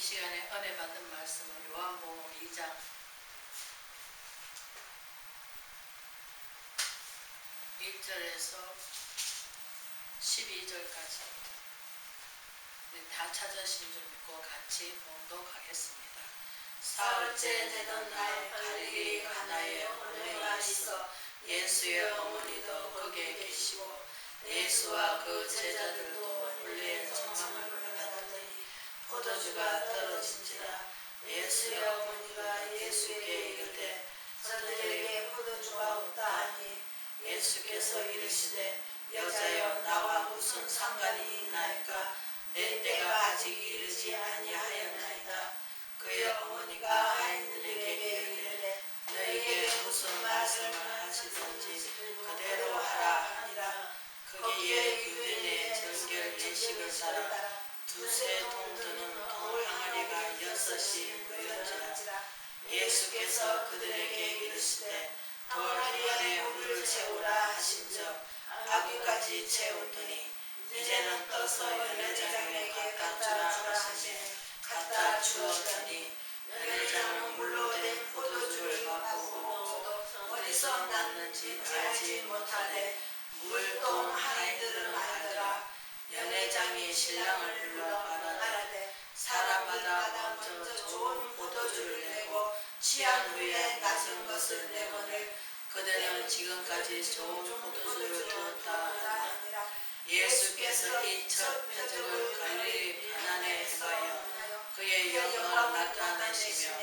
시간에 은혜 받은 말씀은 요한복음 2장 1절에서 12절까지 다 찾으신 줄 믿고 같이 봉독하겠습니다. 사흘째 되던 날 갈릴리 가나에 올레가 있어 예수의 어머니도 거기에 계시고 예수와 그 제자들도 올레의 정함을 받았더니 포도주가 떨어진지라. 예수의 어머니가 예수께 이르되 저들에게 포도주가 없다 하니 예수께서 이르시되 여자여 나와 무슨 상관이 있나이까. 내 때가 아직 이르지 아니하였나이다. 그의 어머니가 아이들에게 이르되 너에게 무슨 말씀을 하시든지 그대로 하라 하니라. 거기에 유대인의 정결 예식을 따라 두세 통 드는 돌 항아리가 6이 놓였지라. 예수께서 그들에게 이르시되 돌 항아리에 물을 채우라 하신즉 아귀까지 채우더니 이제는 떠서 연회장에게 갖다 주라 하시니 갖다 주었더니 연회장은 물로 된 포도주를 맛보고도 어디서 났는지 알지 못하되 물동 아이들은 알더라. 연회장이 신랑을 불러 말하되 사람마다 먼저 좋은 포도주를 내고 취한 후에 낮은 것을 내거늘 그들은 지금까지 좋은 포도주를 두었다 하니라. 예수께서 이 첫 표적을 갈릴리 가나안에 행하여 그의 영광을 나타내시며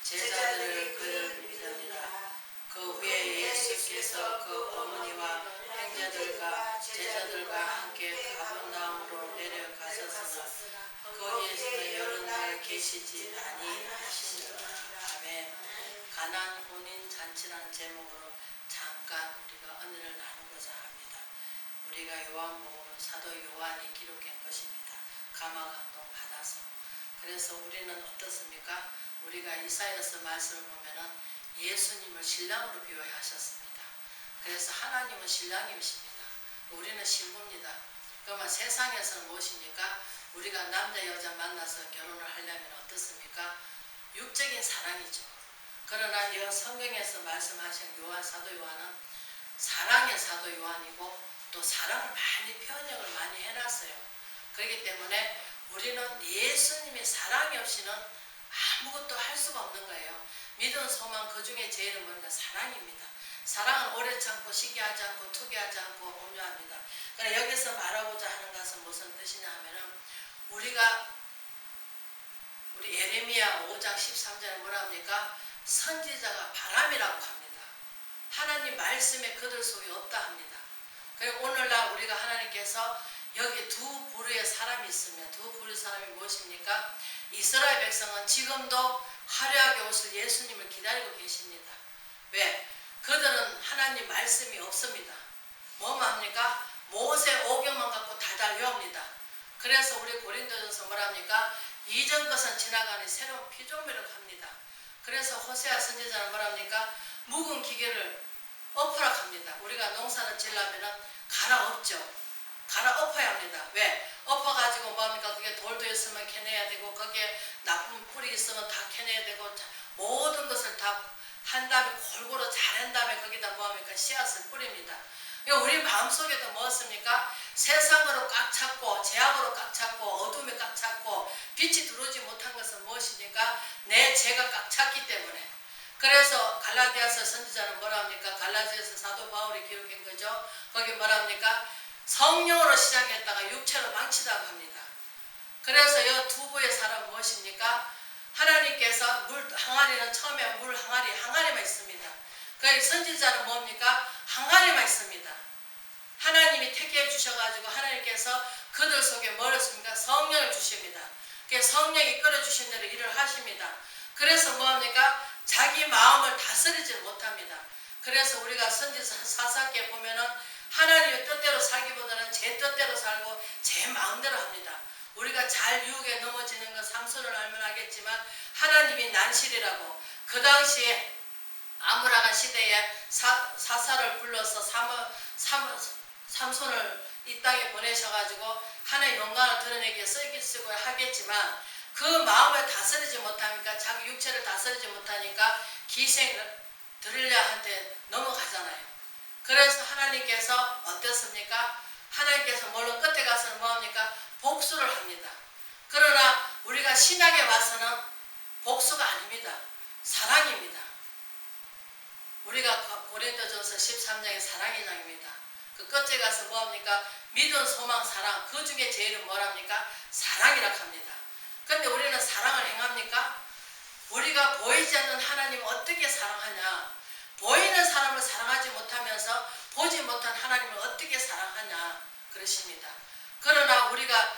제자들을 그를 믿으니라. 그 후에 예수께서 그 어머니와 형제들과 제자들과 함께 가버나움으로 내려가셨으나 거기에서 여러 날 계시지 아니하시니라. 아멘. 가나안 혼인 잔치라는 제목으로 잠깐 우리가 은혜를 나누고자 합니다. 우리가 요한복음은 사도 요한이 기록한 것입니다. 감화 감동 받아서. 그래서 우리는 어떻습니까? 우리가 이사야서 말씀을 보면은 예수님을 신랑으로 비유하셨습니다. 그래서 하나님은 신랑이십니다. 우리는 신부입니다. 그러면 세상에서는 무엇입니까? 우리가 남자 여자 만나서 결혼을 하려면 어떻습니까? 육적인 사랑이죠. 그러나 이 성경에서 말씀하신 요한 사도 요한은 사랑의 사도 요한이고 또 사랑을 많이 표현을 많이 해놨어요. 그렇기 때문에 우리는 예수님의 사랑이 없이는 아무것도 할 수가 없는 거예요. 믿음, 소망 그 중에 제일은 뭔가 사랑입니다. 사랑은 오래 참고 시기하지 않고 투기하지 않고 온유합니다. 그러나 여기서 말하고자 하는 것은 무슨 뜻이냐 하면은 우리 예레미야 5장 13절에 뭐라 합니까? 선지자가 바람이라고 합니다. 하나님 말씀에 그들 속에 없다 합니다. 그리고 오늘날 우리가 하나님께서 여기 두 부류의 사람이 있으면 두 부류의 사람이 무엇입니까? 이스라엘 백성은 지금도 화려하게 오실 예수님을 기다리고 계십니다. 왜? 그들은 하나님 말씀이 없습니다. 뭐만 합니까? 모세 오경만 갖고 달달 외웁니다. 그래서 우리 고린도전서 뭐랍니까? 이전 것은 지나가니 새로운 피조물이라고 합니다. 그래서 호세아 선지자는 뭐랍니까? 묵은 기계를 엎으라 합니다. 우리가 농사를 지려면은 갈아엎죠. 갈아엎어야 합니다. 왜? 엎어가지고 뭐합니까? 그게 돌도 있으면 캐내야 되고 거기에 나쁜 뿌리 있으면 다 캐내야 되고 모든 것을 다 한 다음에 골고루 자른 다음에 거기다 뭐합니까? 씨앗을 뿌립니다. 우리 마음속에도 뭐였습니까? 세상으로 꽉 찼고 죄악으로 꽉 찼고 어둠에 꽉 찼고 빛이 들어오지 못한 것은 무엇입니까? 내 죄가 꽉 찼기 때문에. 그래서 갈라디아서 선지자는 뭐라 합니까? 갈라디아서 사도 바울이 기록한 거죠. 거기 뭐라 합니까? 성령으로 시작했다가 육체로 망치다고 합니다. 그래서 이 두 부의 사람은 무엇입니까? 하나님께서 물 항아리는 처음에 물 항아리만 있습니다. 그 선지자는 뭡니까? 항아리만 있습니다. 하나님이 택해 주셔가지고 하나님께서 그들 속에 뭘 했습니까? 성령을 주십니다. 성령이 이끌어 주신 대로 일을 하십니다. 그래서 뭐합니까? 자기 마음을 다스리지 못합니다. 그래서 우리가 선지자 사사기에 보면은 하나님의 뜻대로 살기보다는 제 뜻대로 살고 제 마음대로 합니다. 우리가 잘 유혹에 넘어지는 건 삼손을 알면 알겠지만 하나님이 난실이라고 그 당시에 아무라간 시대에 사사를 불러서 삼손을 이 땅에 보내셔가지고 하나님의 영광을 드러내기 쓰고 하겠지만 그 마음을 다스리지 못하니까 자기 육체를 다스리지 못하니까 기생을 드리려 한테 넘어가잖아요. 그래서 하나님께서 어떻습니까? 하나님께서 물론 끝에 가서는 뭐합니까? 복수를 합니다. 그러나 우리가 신약에 와서는 복수가 아닙니다. 사랑입니다. 우리가 고린도전서 13장의 사랑의 장입니다. 그 끝에 가서 뭐합니까? 믿음, 소망, 사랑. 그 중에 제일은 뭐랍니까? 사랑이라 합니다. 그런데 우리는 사랑을 행합니까? 우리가 보이지 않는 하나님을 어떻게 사랑하냐? 보이는 사람을 사랑하지 못하면서 보지 못한 하나님을 어떻게 사랑하냐? 그러십니다. 그러나 우리가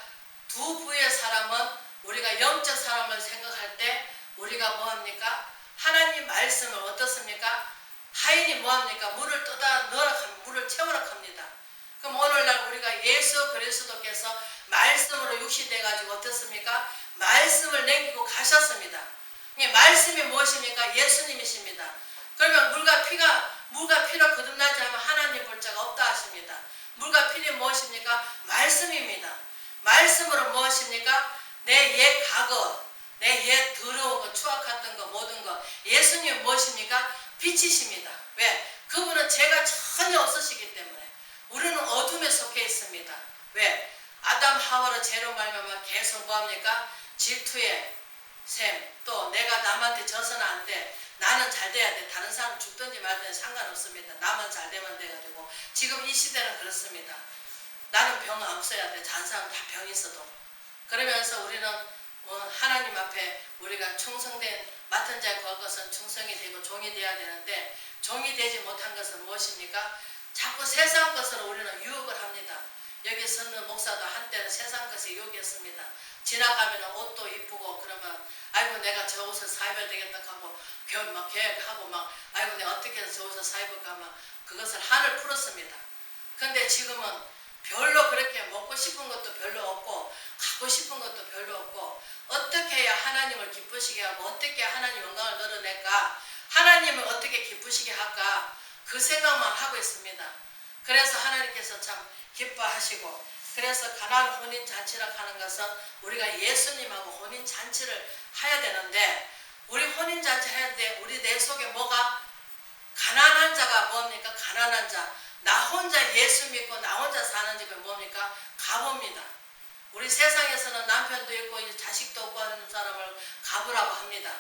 두 부의 사람은 우리가 영적 사람을 생각할 때 우리가 뭐합니까? 하나님 말씀을 어떻습니까? 하인이 뭐합니까? 물을 떠다 넣으라 합니다. 물을 채우라 합니다. 그럼 오늘날 우리가 예수 그리스도께서 말씀으로 육신돼가지고 어떻습니까? 말씀을 남기고 가셨습니다. 말씀이 무엇입니까? 예수님이십니다. 그러면 물과 피로 거듭나지 않으면 하나님 볼 자가 없다 하십니다. 물과 피는 무엇입니까? 말씀입니다. 말씀으로 무엇입니까? 내 옛 과거, 내 옛 더러운 거, 추악했던 거, 모든 거. 예수님 무엇입니까? 빛이십니다. 왜? 그분은 죄가 전혀 없으시기 때문에. 우리는 어둠에 속해 있습니다. 왜? 아담 하와로 죄로 말미암아 계속 뭐합니까? 질투의 셈, 또 내가 남한테 져서는 안 돼. 나는 잘 돼야 돼. 다른 사람 죽든지 말든지 상관없습니다. 나만 잘 되면 돼가지고. 지금 이 시대는 그렇습니다. 나는 병 없어야 돼. 다른 사람 다 병 있어도. 그러면서 우리는 하나님 앞에 우리가 충성된 맡은 자에 구할 것은 충성이 되고 종이 되어야 되는데 종이 되지 못한 것은 무엇입니까? 자꾸 세상 것으로 우리는 유혹을 합니다. 여기 서는 목사도 한때는 세상 것에 유혹했습니다. 지나가면 옷도 이쁘고 그러면 아이고 내가 저 옷을 사입어야 되겠다 하고 막 계획하고 막 아이고 내가 어떻게 해서 저 옷을 사입을까 막 그것을 한을 풀었습니다. 근데 지금은 별로 그렇게 먹고 싶은 것도 별로 없고 갖고 싶은 것도 별로 없고 어떻게 해야 하나님을 기쁘시게 하고 어떻게 하나님 영광을 늘어낼까? 하나님을 어떻게 기쁘시게 할까? 그 생각만 하고 있습니다. 그래서 하나님께서 참 기뻐하시고 그래서 가나안 혼인잔치라고 하는 것은 우리가 예수님하고 혼인잔치를 해야 되는데 우리 혼인잔치 해야 되는데 우리 내 속에 뭐가 가난한 자가 뭡니까? 가난한 자. 나 혼자 예수 믿고 나 혼자 사는 집에 뭡니까? 가봅니다. 우리 세상에서는 남편도 있고 자식도 없고 하는 사람을 가부라고 합니다.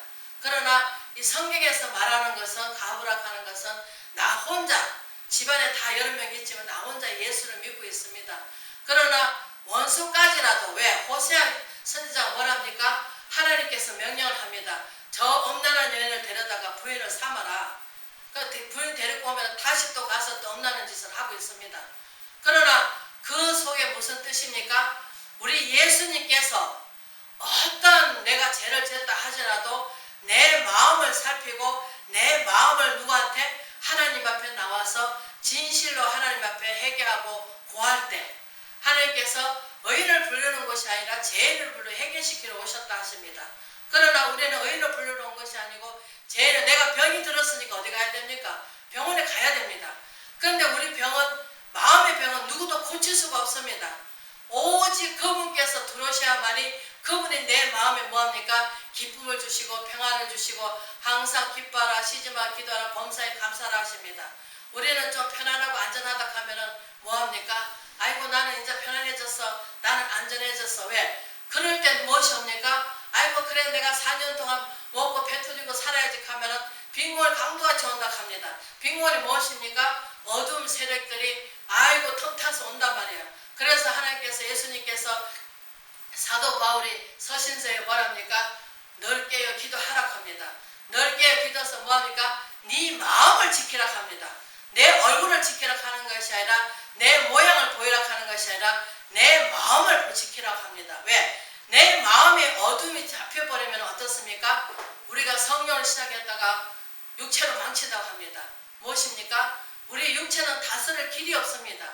그러나 이 성경에서 말하는 것은 가부라고 하는 것은 나 혼자 집안에 다 여러 명 있지만 나 혼자 예수를 믿고 있습니다. 그러나 원수까지라도 왜? 호세아 선지자가 뭐랍니까? 하나님께서 명령을 합니다. 저 엄난한 여인을 데려다가 부인을 삼아라. 부인 데리고 오면 다시 또 가서 또 엄나는 짓을 하고 있습니다. 그러나 그 속에 무슨 뜻입니까? 우리 예수님께서 어떤 내가 죄를 졌다 하더라도 내 마음을 살피고 내 마음을 누구한테? 하나님 앞에 나와서 진실로 하나님 앞에 회개하고 고할 때 하나님께서 의인을 부르는 것이 아니라 죄인을 불러 해결시키러 오셨다 하십니다. 그러나 우리는 의인을 부르러 온 것이 아니고 죄인은 내가 병이 들었으니까 어디 가야 됩니까? 병원에 가야 됩니다. 그런데 우리 병은 마음의 병은 누구도 고칠 수가 없습니다. 오직 그분께서 들어오셔야만이 그분이 내 마음에 뭐합니까? 기쁨을 주시고 평안을 주시고 항상 기뻐하라 쉬지마 기도하라 범사에 감사라 하십니다. 우리는 좀 편안하고 안전하다 하면은 뭐합니까? 아이고 나는 이제 편안해졌어. 나는 안전해졌어. 왜? 그럴 땐 무엇이 옵니까? 아이고 그래 내가 4년 동안 먹고 배 터지고 살아야지 하면은 빈곤이 강도같이 온다 합니다. 빈곤이 무엇입니까? 어두운 세력들이 아이고 틈타서 온단 말이에요. 그래서 하나님께서 예수님께서 사도 바울이 서신서에 뭐랍니까? 넓게요 기도하라 합니다. 넓게요 기도해서 뭐합니까? 네 마음을 지키라 합니다. 내 얼굴을 지키라 하는 것이 아니라 내 모양을 보이라 하는 것이 아니라 내 마음을 지키라 합니다. 왜? 내 마음에 어둠이 잡혀버리면 어떻습니까? 우리가 성령을 시작했다가 육체로 망친다고 합니다. 무엇입니까? 우리 육체는 다스릴 길이 없습니다.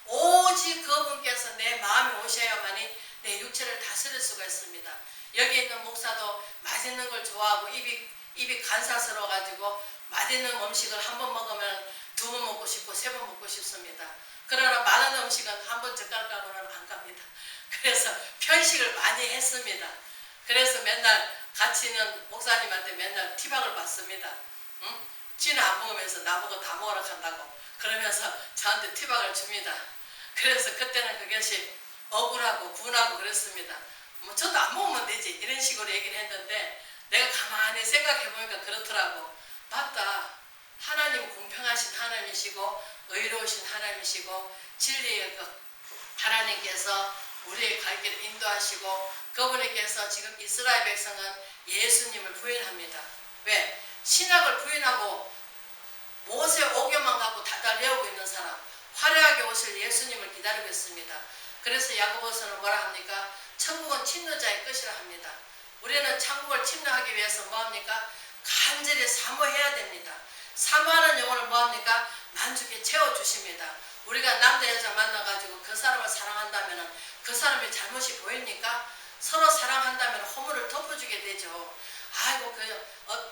오직 그분께서 내 마음에 오셔야만이 내 육체를 다스릴 수가 있습니다. 여기 있는 목사도 맛있는 걸 좋아하고 입이 간사스러워 가지고 맛있는 음식을 한 번 먹으면 두 번 먹고 싶고 세 번 먹고 싶습니다. 그러나 많은 음식은 한 번 젓가락하고는 안 갑니다. 그래서 편식을 많이 했습니다. 그래서 맨날 같이 있는 목사님한테 맨날 티박을 받습니다. 응? 쥐는 안 먹으면서 나보고 다 먹으라 한다고 그러면서 저한테 티박을 줍니다. 그래서 그때는 그것이 억울하고 분하고 그랬습니다. 뭐 저도 안 먹으면 되지 이런 식으로 얘기를 했는데 내가 가만히 생각해 보니까 그렇더라고. 맞다. 하나님은 공평하신 하나님이시고 의로우신 하나님이시고 진리의 그 하나님께서 우리의 갈 길을 인도하시고 그분께서 지금 이스라엘 백성은 예수님을 부인합니다. 왜? 신약을 부인하고 모세 오교만 갖고 달달 외우고 있는 사람 화려하게 오실 예수님을 기다리고 있습니다. 그래서 야고보서는 뭐라 합니까? 천국은 침노자의 것이라 합니다. 우리는 천국을 침노하기 위해서 뭐합니까? 간절히 사모해야 됩니다. 사모하는 영혼을 뭐합니까? 만족해 채워주십니다. 우리가 남자 여자 만나가지고 그 사람을 사랑한다면 그 사람의 잘못이 보입니까? 서로 사랑한다면 허물을 덮어주게 되죠. 아이고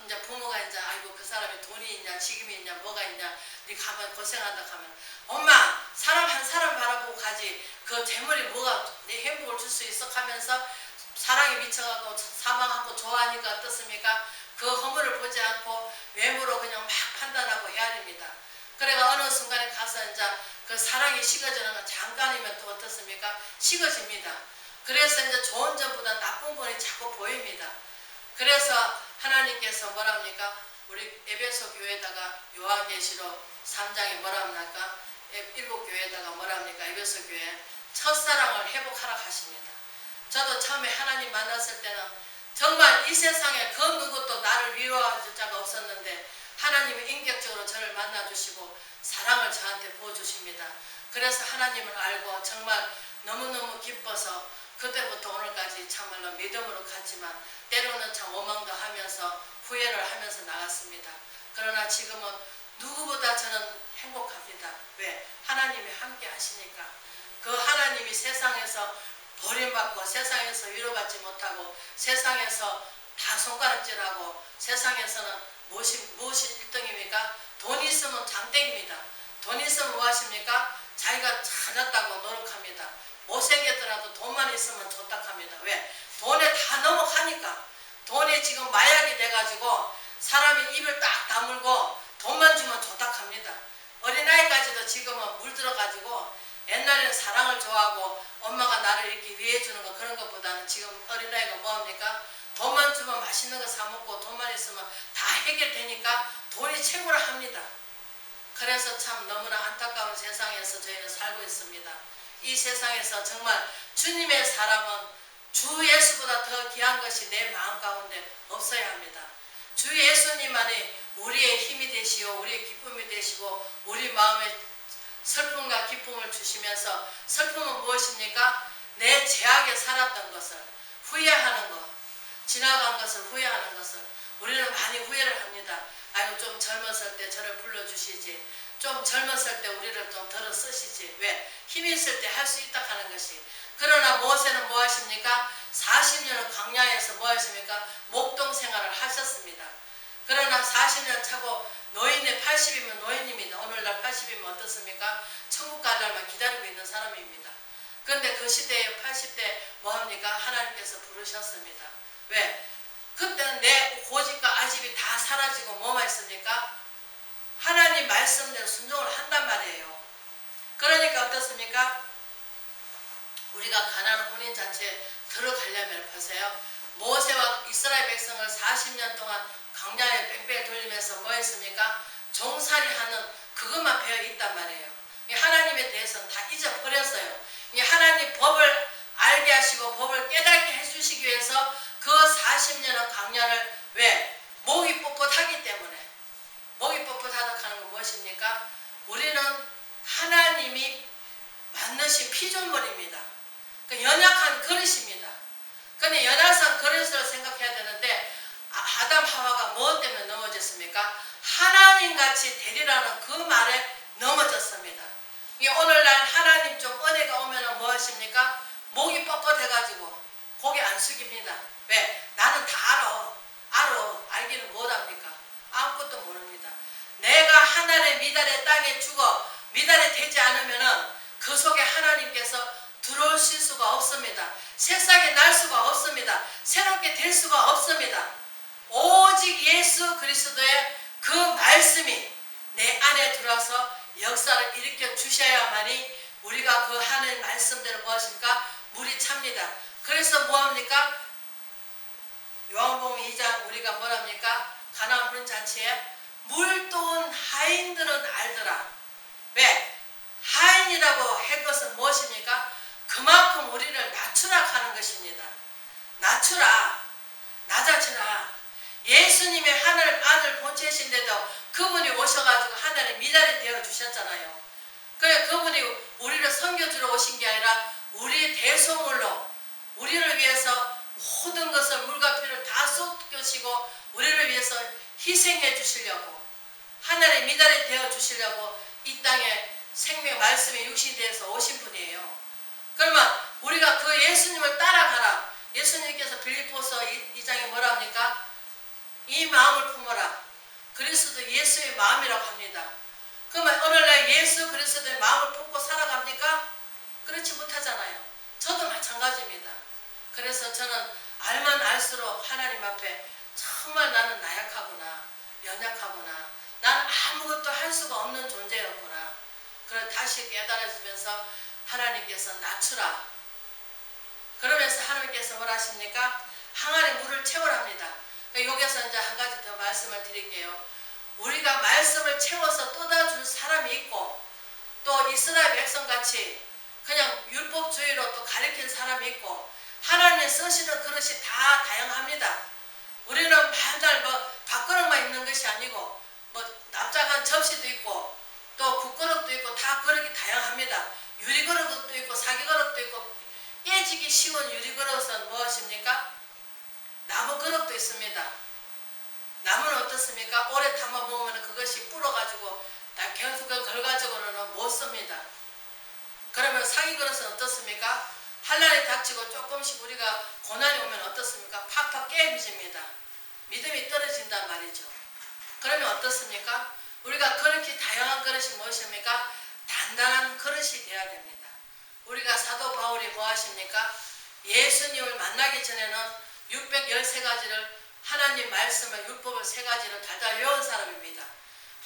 이제 부모가 이제 아이고 그 사람이 돈이 있냐 지금이 있냐 뭐가 있냐 네 가면 고생한다 하면 엄마 사람 한 사람 바라보고 가지 그 재물이 뭐가 내 행복을 줄 수 있어 하면서 사랑에 미쳐가고 사망하고 좋아하니까 어떻습니까? 그 허물을 보지 않고 외모로 그냥 막 판단하고 헤아립니다. 그래가 어느 순간에 가서 이제 그 사랑이 식어지는 건 잠깐이면 또 어떻습니까? 식어집니다. 그래서 이제 좋은 점보다 나쁜 분이 자꾸 보입니다. 그래서 하나님께서 뭐라 합니까? 우리 에베소 교회에다가 요한계시록 3장에 뭐라 합니까? 일곱 교회에다가 뭐라 합니까? 에베소 교회 첫사랑을 회복하라 하십니다. 저도 처음에 하나님 만났을 때는 정말 이 세상에 그 누구도 나를 위로할 자가 없었는데 하나님이 인격적으로 저를 만나주시고 사랑을 저한테 부어주십니다. 그래서 하나님을 알고 정말 너무너무 기뻐서 그때부터 오늘까지 참말로 믿음으로 갔지만 때로는 참 원망도 하면서 후회를 하면서 나갔습니다. 그러나 지금은 누구보다 저는 행복합니다. 왜? 하나님이 함께 하시니까. 그 하나님이 세상에서 버림받고 세상에서 위로받지 못하고 세상에서 다 손가락질하고 세상에서는 무엇이 1등입니까? 돈 있으면 장땡입니다. 돈 있으면 뭐 하십니까? 자기가 찾았다고 노력합니다. 못생겼더라도 돈만 있으면 좋다 합니다. 왜? 돈에 다 넘어가니까. 돈이 지금 마약이 돼가지고 사람이 입을 딱 다물고 돈만 주면 좋다 합니다. 어린아이까지도 지금은 물들어가지고 옛날에는 사랑을 좋아하고 엄마가 나를 이렇게 위해주는 거 그런 것보다는 지금 어린아이가 뭐합니까? 돈만 주면 맛있는 거 사먹고 돈만 있으면 다 해결되니까 돈이 최고라 합니다. 그래서 참 너무나 안타까운 세상에서 저희는 살고 있습니다. 이 세상에서 정말 주님의 사람은 주 예수보다 더 귀한 것이 내 마음 가운데 없어야 합니다. 주 예수님만이 우리의 힘이 되시고 우리의 기쁨이 되시고 우리 마음에 슬픔과 기쁨을 주시면서 슬픔은 무엇입니까? 내 죄악에 살았던 것을 후회하는 것, 지나간 것을 후회하는 것을 우리는 많이 후회를 합니다. 아이고 좀 젊었을 때 저를 불러주시지, 좀 젊었을 때 우리를 좀 덜어 쓰시지. 왜? 힘이 있을 때 할 수 있다 하는 것이. 그러나 모세는 뭐 하십니까? 40년을 광야에서 뭐 하십니까? 목동 생활을 하셨습니다. 그러나 40년 차고 노인의 80이면 노인입니다. 오늘날 80이면 어떻습니까? 천국 갈 날만 기다리고 있는 사람입니다. 그런데 그 시대에 80대 뭐합니까? 하나님께서 부르셨습니다. 왜? 그때는 내 고집과 아집이 다 사라지고 뭐만 있습니까? 하나님 말씀대로 순종을 한단 말이에요. 그러니까 어떻습니까? 우리가 가나안 혼인 자체에 들어가려면 보세요. 모세와 이스라엘 백성을 40년 동안 광야에 뺑뺑 돌리면서 뭐 했습니까? 종살이하는 그것만 배어 있단 말이에요. 하나님에 대해서는 다 잊어버렸어요. 하나님 법을 알게 하시고 법을 깨닫게 해주시기 위해서 그 40년의 광야를 왜? 목이 뻣뻣하기 때문에. 목이 뻣뻣하다 하는 건 무엇입니까? 우리는 하나님이 만드신 피조물입니다. 그 연약한 그릇입니다. 근데 연약한 그릇을 생각해야 되는데 아담 하와가 무엇 때문에 넘어졌습니까? 하나님같이 되리라는 그 말에 넘어졌습니다. 오늘날 하나님 좀 은혜가 오면 뭐 하십니까? 목이 뻣뻣해가지고 고개 안 숙입니다. 왜? 나는 다 알기는 못합니까? 아무것도 모릅니다. 내가 하나님의 미달의 땅에 죽어 미달이 되지 않으면은 그 속에 하나님께서 들어오실 수가 없습니다. 새싹이 날 수가 없습니다. 새롭게 될 수가 없습니다. 오직 예수 그리스도의 그 말씀이 내 안에 들어와서 역사를 일으켜 주셔야만이 우리가 그 하는 말씀대로 무엇입니까? 물이 찹니다. 그래서 뭐합니까? 요한복음 2장 우리가 뭐랍니까? 가나안 혼인잔치에 물도온 하인들은 알더라. 왜? 하인이라고 할 것은 무엇입니까? 그만큼 우리를 낮추라 하는 것입니다. 낮추라. 낮아지라. 예수님의 하나님 아들 본체신데도 그분이 오셔가지고 하나님 미달이 되어 주셨잖아요. 그래 그분이 우리를 섬겨주러 오신 게 아니라 우리 대속물로 우리를 위해서 모든 것을 물과 피를 다 쏟으시고 우리를 위해서 희생해 주시려고 하나님 미달이 되어 주시려고 이 땅에 생명 말씀의 육신이 되어서 오신 분이에요. 그러면 우리가 그 예수님을 따라가라. 예수님께서 빌립보서 2장에 뭐라 합니까? 이 마음을 품어라. 그리스도 예수의 마음이라고 합니다. 그러면 오늘날 예수 그리스도의 마음을 품고 살아갑니까? 그렇지 못하잖아요. 저도 마찬가지입니다. 그래서 저는 알면 알수록 하나님 앞에 정말 나는 나약하구나, 연약하구나, 나는 아무것도 할 수가 없는 존재였구나. 그걸 다시 깨달아지면서 하나님께서 낮추라. 그러면서 하나님께서 뭐라 하십니까? 항아리 물을 채우랍니다. 여기서 이제 한 가지 더 말씀을 드릴게요. 우리가 말씀을 채워서 떠다줄 사람이 있고 또 이스라엘 백성같이 그냥 율법주의로 또 가리킨 사람이 있고 하나님이 쓰시는 그릇이 다 다양합니다. 우리는 맨날 밥그릇만 있는 것이 아니고 납작한 접시도 있고 또 국그릇도 있고 다 그릇이 다양합니다. 유리그릇도 있고 사기그릇도 있고 깨지기 쉬운 유리그릇은 무엇입니까? 나무그릇도 있습니다. 나무는 어떻습니까? 오래 담아보면 그것이 불어가지고 계속 걸가지고는 못 씁니다. 그러면 사기그릇은 어떻습니까? 한란이 닥치고 조금씩 우리가 고난이 오면 어떻습니까? 팍팍 깨집니다. 믿음이 떨어진단 말이죠. 그러면 어떻습니까? 우리가 그렇게 다양한 그릇이 무엇입니까? 단단한 그릇이 되어야 됩니다. 우리가 사도 바울이 뭐 하십니까? 예수님을 만나기 전에는 613가지를 하나님 말씀을 율법을 3가지를 달달 외운 사람입니다.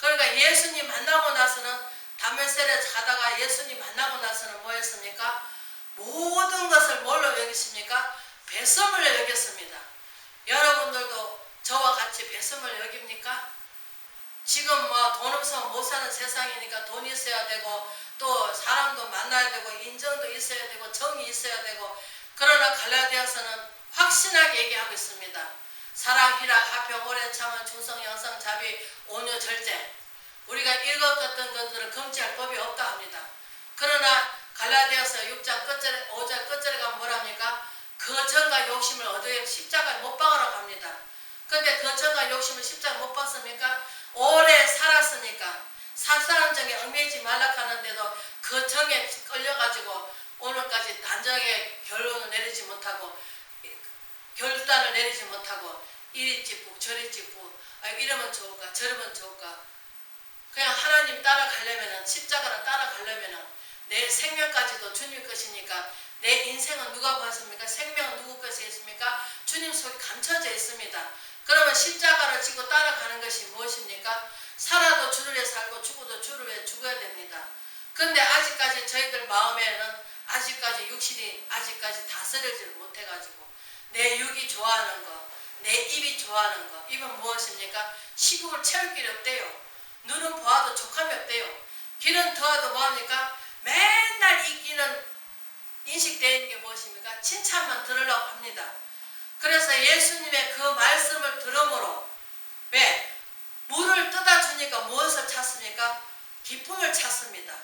그러니까 예수님 만나고 나서는 담메섹에 가다가 예수님 만나고 나서는 뭐 했습니까? 모든 것을 뭘로 여기십니까? 배설물로 여겼습니다. 여러분들도 저와 같이 배설물로 여깁니까? 지금 돈 없으면 못 사는 세상이니까 돈이 있어야 되고 또 사람도 만나야 되고 인정도 있어야 되고 정이 있어야 되고 그러나 갈라디아서는 확신하게 얘기하고 있습니다. 사랑, 희락, 화평, 오래 참은, 충성, 영성, 자비, 온유, 절제. 우리가 읽었던 것들을 금지할 법이 없다 합니다. 그러나 갈라디아서 6장 끝절에 5절 끝절에 가면 뭐랍니까? 그 정과 욕심을 얻으려 십자가에 못 박으라고 합니다. 그런데 그 정과 욕심을 십자가에 못 박습니까? 오래 살았으니까 사사람 정에 얽매이지 말라 하는데도 그 정에 끌려가지고 오늘까지 단정하게 결론을 내리지 못하고 결단을 내리지 못하고 이리 찌뿌 저리 찌뿌 이러면 좋을까 저러면 좋을까 그냥 하나님 따라가려면 십자가를 따라가려면 내 생명까지도 주님 것이니까 내 인생은 누가 봤습니까? 생명은 누구 것이 있습니까? 주님 속에 감춰져 있습니다. 그러면 십자가를 지고 따라가는 것이 무엇입니까? 살아도 주를 위해 살고 죽어도 주를 위해 죽어야 됩니다. 근데 아직까지 저희들 마음에는 아직까지 육신이 아직까지 다스려지를 못해가지고 내 육이 좋아하는 거, 내 입이 좋아하는 거, 입은 무엇입니까? 식욕을 채울 길이 없대요. 눈은 보아도 족함이 없대요. 귀는 더하도 뭐합니까? 맨날 이 귀는 인식되어 있는 게 무엇입니까? 칭찬만 들으려고 합니다. 그래서 예수님의 그 말씀을 들음으로 왜? 물을 떠다 주니까 무엇을 찾습니까? 기쁨을 찾습니다.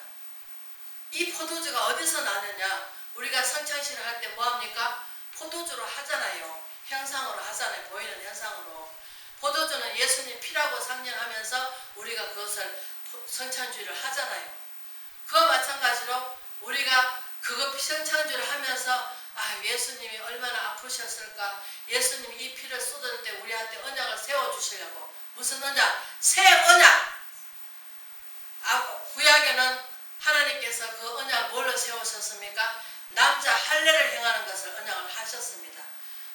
이 포도주가 어디서 나느냐? 우리가 성찬식을 할 때 뭐합니까? 포도주로 하잖아요. 형상으로 하잖아요. 보이는 형상으로. 포도주는 예수님 피라고 상징하면서 우리가 그것을 성찬주의를 하잖아요. 그와 마찬가지로 우리가 그거 성찬주의를 하면서 예수님이 얼마나 아프셨을까? 예수님이 이 피를 쏟을 때 우리한테 언약을 세워주시려고. 무슨 언약? 새 언약! 구약에는 하나님께서 그 언약을 뭘로 세우셨습니까? 남자 할례를 행하는 것을 언약을 하셨습니다.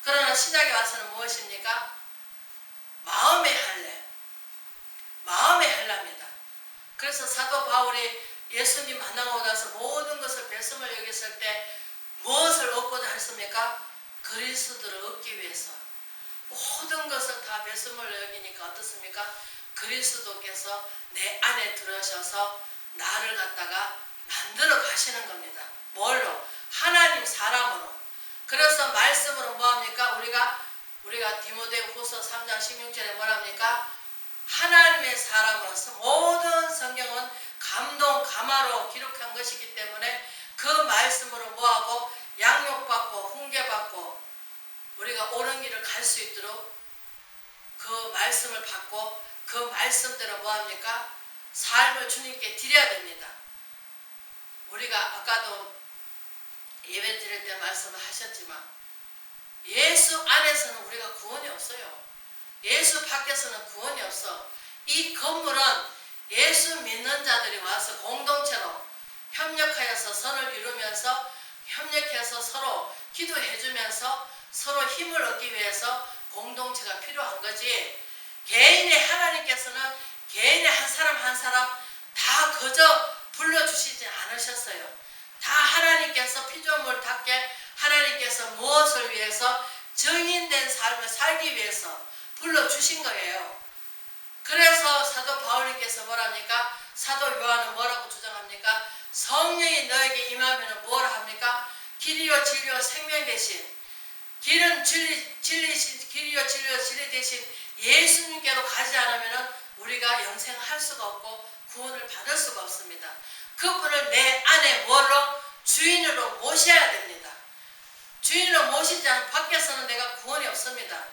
그러나 신약에 와서는 무엇입니까? 마음의 할례, 마음의 할례입니다. 그래서 사도 바울이 예수님 만나고 나서 모든 것을 배심을 여겼을 때 무엇을 얻고자 했습니까? 그리스도를 얻기 위해서 모든 것을 다 배심을 여기니까 어떻습니까? 그리스도께서 내 안에 들어오셔서 나를 갖다가 만들어 가시는 겁니다. 뭘로? 하나님 사람으로. 그래서 말씀으로 뭐합니까? 우리가 디모데후서 3장 16절에 뭐랍니까? 하나님의 사람으로서 모든 성경은 감동, 감화로 기록한 것이기 때문에 그 말씀으로 뭐하고 양육받고 훈계받고 우리가 옳은 길을 갈 수 있도록 그 말씀을 받고 그 말씀대로 뭐합니까? 삶을 주님께 드려야 됩니다. 우리가 아까도 예배 드릴 때 말씀을 하셨지만 예수 안에서는 우리가 구원이 없어요. 예수 밖에서는 구원이 없어. 이 건물은 예수 믿는 자들이 와서 공동체로 협력하여서 선을 이루면서 협력해서 서로 기도해 주면서 서로 힘을 얻기 위해서 공동체가 필요한 거지. 개인의 하나님께서는 개인의 한 사람 한 사람 다 그저 불러주시지 않으셨어요. 다 하나님께서 피조물답게 하나님께서 무엇을 위해서 정인된 삶을 살기 위해서 불러주신 거예요. 그래서 사도 바울님께서 뭐랍니까? 사도 요한은 뭐라고 주장합니까? 성령이 너에게 임하면 뭐라 합니까? 길이요 진리요 생명 대신 길은 길이요 진리요 진리 대신 예수님께로 가지 않으면 우리가 영생할 수가 없고 구원을 받을 수가 없습니다. 그분을 내 안에 뭘로? 주인으로 모셔야 됩니다. 주인으로 모시지 않으면 밖에서는 내가 구원이 없습니다.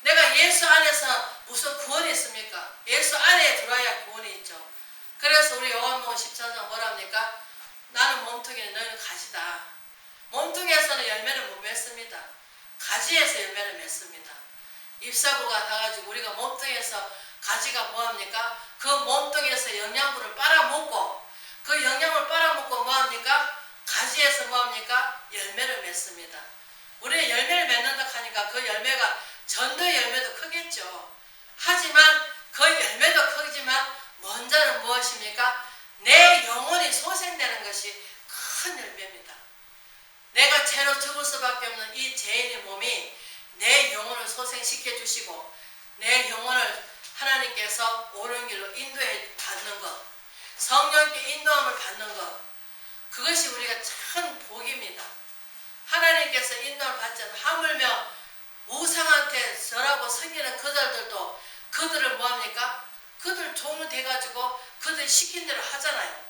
내가 예수 안에서 무슨 구원이 있습니까? 예수 안에 들어와야 구원이 있죠. 그래서 우리 요한복음 14장 뭐랍니까? 나는 몸뚱이는 너희는 가지다. 몸뚱이에서는 열매를 못 맺습니다. 가지에서 열매를 맺습니다. 잎사구가 나가지고 우리가 몸뚱이에서 가지가 뭐합니까? 그 몸뚱이에서 영양분을 빨아먹고 그 영양을 빨아먹고 뭐합니까? 가지에서 뭐합니까? 열매를 맺습니다. 우리는 열매를 맺는다 하니까 그 열매가 전도의 열매도 크겠죠. 하지만 그 열매도 크지만 먼저는 무엇입니까? 내 영혼이 소생되는 것이 큰 열매입니다. 내가 죄로 죽을 수밖에 없는 이 죄인의 몸이 내 영혼을 소생시켜 주시고 내 영혼을 하나님께서 옳은 길로 인도해 받는 것, 성령께 인도함을 받는 것, 그것이 우리가 참 복입니다. 하나님께서 인도를 받지 않는 하물며 우상한테 절하고 섬기는 그들도 그들을 뭐합니까? 그들 종이 돼가지고 그들 시킨 대로 하잖아요.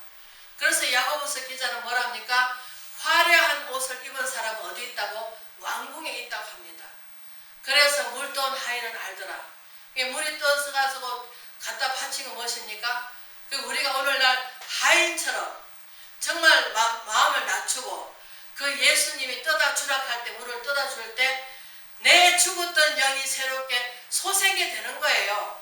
그래서 야고보서 기자는 뭐랍니까? 화려한 옷을 입은 사람은 어디 있다고? 왕궁에 있다고 합니다. 그래서 물 떠온 하인은 알더라. 물이 떠서가지고 갖다 바친 거 무엇입니까? 우리가 오늘날 하인처럼 정말 마음을 낮추고 그 예수님이 떠다 주락할 때 물을 떠다 줄 때 내 죽었던 영이 새롭게 소생이 되는 거예요.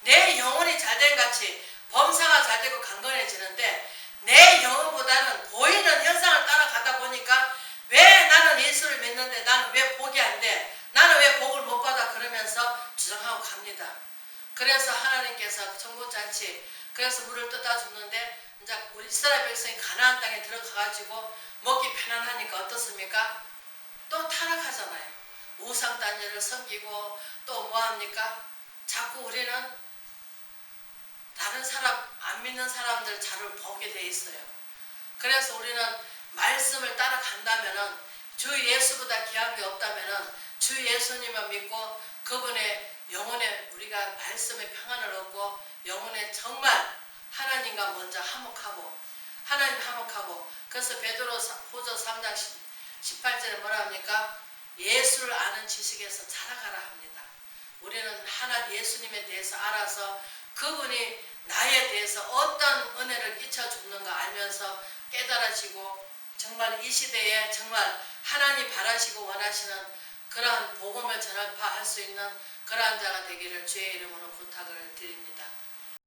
내 영혼이 잘된 같이 범사가 잘되고 강건해지는데 내 영혼보다는 보이는 현상을 따라가다 보니까 왜 나는 예수를 믿는데 나는 왜 복이 안 돼? 나는 왜 복을 못 받아? 그러면서 주장하고 갑니다. 그래서 하나님께서 정복잔치 그래서 물을 떠다 줬는데 이제 우리 이스라엘 백성이 가나안 땅에 들어가가지고 먹기 편안하니까 어떻습니까? 또 타락하잖아요. 우상단지를 섬기고 또 뭐합니까? 자꾸 우리는 다른 사람 안 믿는 사람들 자를 보게 돼 있어요. 그래서 우리는 말씀을 따라간다면은 주 예수보다 귀한 게 없다면은 주 예수님을 믿고 그분의 영혼에 우리가 말씀의 평안을 얻고 영혼에 정말 하나님과 먼저 화목하고 하나님 화목하고 그래서 베드로후서 3장 18절에 뭐라 합니까? 예수를 아는 지식에서 자라가라 합니다. 우리는 예수님에 대해서 알아서 그분이 나에 대해서 어떤 은혜를 끼쳐주는가 알면서 깨달아지고 정말 이 시대에 정말 하나님 바라시고 원하시는 그러한 복음을 전파할 수 있는 그러한 자가 되기를 주의 이름으로 부탁을 드립니다.